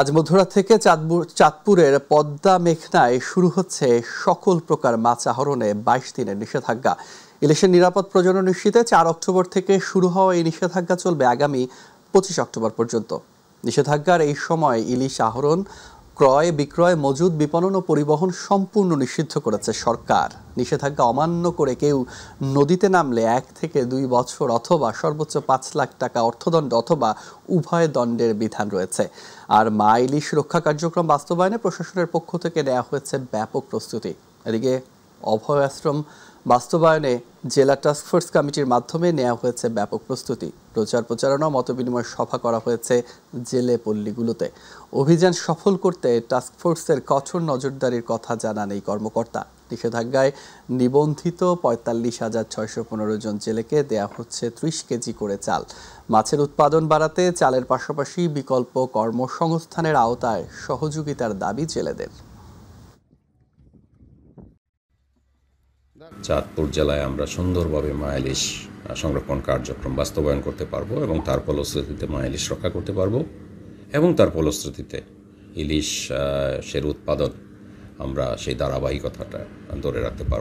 আজ মধ্যরাত থেকে চাঁদপুরের পদ্মা মেঘনায় শুরু হচ্ছে সকল প্রকার মাছ আহরণে ২২ দিনের নিষেধাজ্ঞা। ইলিশের নিরাপদ প্রজনন নিশ্চিতে ৪ অক্টোবর থেকে শুরু হওয়া এই নিষেধাজ্ঞা চলবে আগামী ২৫ অক্টোবর পর্যন্ত। নিষেধাজ্ঞার এই সময় ইলিশ আহরণ, ক্রয়, বিক্রয়, মজুদ, বিপণন ও পরিবহন সম্পূর্ণ নিষিদ্ধ করেছে সরকার। নিষেধাজ্ঞা অমান্য করে কেউ নদীতে নামলে ১ থেকে ২ বছর অথবা সর্বোচ্চ ৫ লাখ টাকা অর্থদণ্ড অথবা উভয় দণ্ডের বিধান রয়েছে। আর মা ইলিশ রক্ষা কার্যক্রম বাস্তবায়নে প্রশাসনের পক্ষ থেকে নেওয়া হয়েছে ব্যাপক প্রস্তুতি। এদিকে অভয় আশ্রম বাস্তবায়নে জেলা টাস্কফোর্স কমিটির মাধ্যমে নেওয়া হয়েছে ব্যাপক প্রস্তুতি। প্রচারণা, মতবিনিময় সভা করা হয়েছে জেলে পল্লীগুলোতে। অভিযান সফল করতে টাস্কফোর্সের কঠোর নজরদারির কথা জানান এই কর্মকর্তা। নিষেধাজ্ঞায় নিবন্ধিত ৪৫,৬১৫ জন জেলেকে দেয়া হচ্ছে ৩০ কেজি করে চাল। মাছের উৎপাদন বাড়াতে চালের পাশাপাশি বিকল্প কর্মসংস্থানের আওতায় সহযোগিতার দাবি জেলেদের। চাঁদপুর জেলায় আমরা সুন্দরভাবে মা ইলিশ সংরক্ষণ কার্যক্রম বাস্তবায়ন করতে পারবো এবং তার ফলশ্রুতিতে মা ইলিশ রক্ষা করতে পারবো এবং তার ফলশ্রুতিতে ইলিশের উৎপাদন আমরা সেই ধারাবাহিকতাটা ধরে রাখতে পারবো।